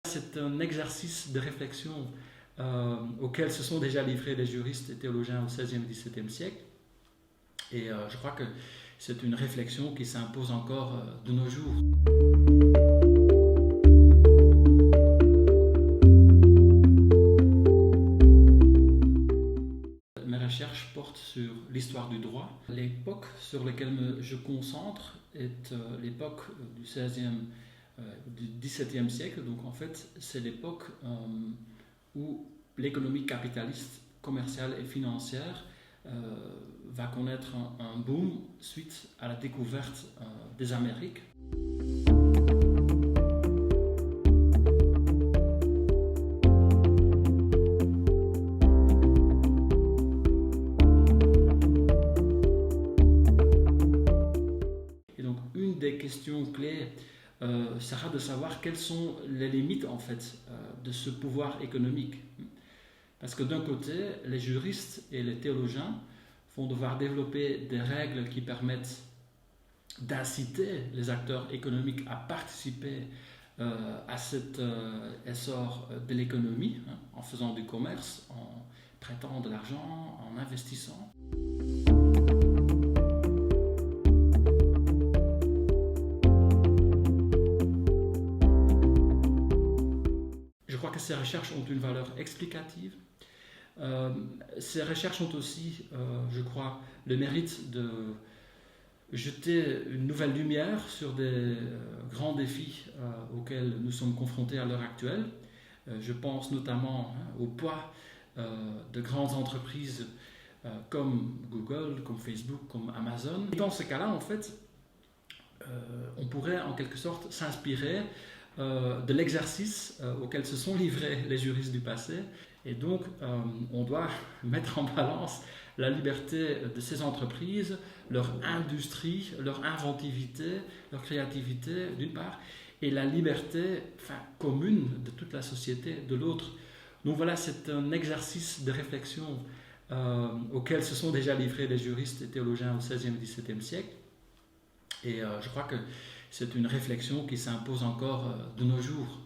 C'est un exercice de réflexion auquel se sont déjà livrés les juristes et théologiens au XVIe et XVIIe siècle. Et je crois que c'est une réflexion qui s'impose encore de nos jours. Mes recherches portent sur l'histoire du droit. L'époque sur laquelle je concentre est l'époque du XVIe du XVIIe siècle. Donc en fait, c'est l'époque où l'économie capitaliste, commerciale et financière va connaître un boom suite à la découverte des Amériques. Et donc une des questions clés sera de savoir quelles sont les limites en fait de ce pouvoir économique. Parce que d'un côté, les juristes et les théologiens vont devoir développer des règles qui permettent d'inciter les acteurs économiques à participer à cet essor de l'économie, en faisant du commerce, en prêtant de l'argent, en investissant. Je crois que ces recherches ont une valeur explicative. Ces recherches ont aussi, je crois, le mérite de jeter une nouvelle lumière sur des grands défis auxquels nous sommes confrontés à l'heure actuelle. Je pense notamment au poids de grandes entreprises comme Google, comme Facebook, comme Amazon. Et dans ce cas-là, en fait, on pourrait en quelque sorte s'inspirer de l'exercice auquel se sont livrés les juristes du passé. Et donc, on doit mettre en balance la liberté de ces entreprises, leur industrie, leur inventivité, leur créativité, d'une part, et la liberté commune de toute la société, de l'autre. Donc voilà, c'est un exercice de réflexion auquel se sont déjà livrés les juristes et théologiens au XVIe et XVIIe siècle. Et je crois que c'est une réflexion qui s'impose encore de nos jours.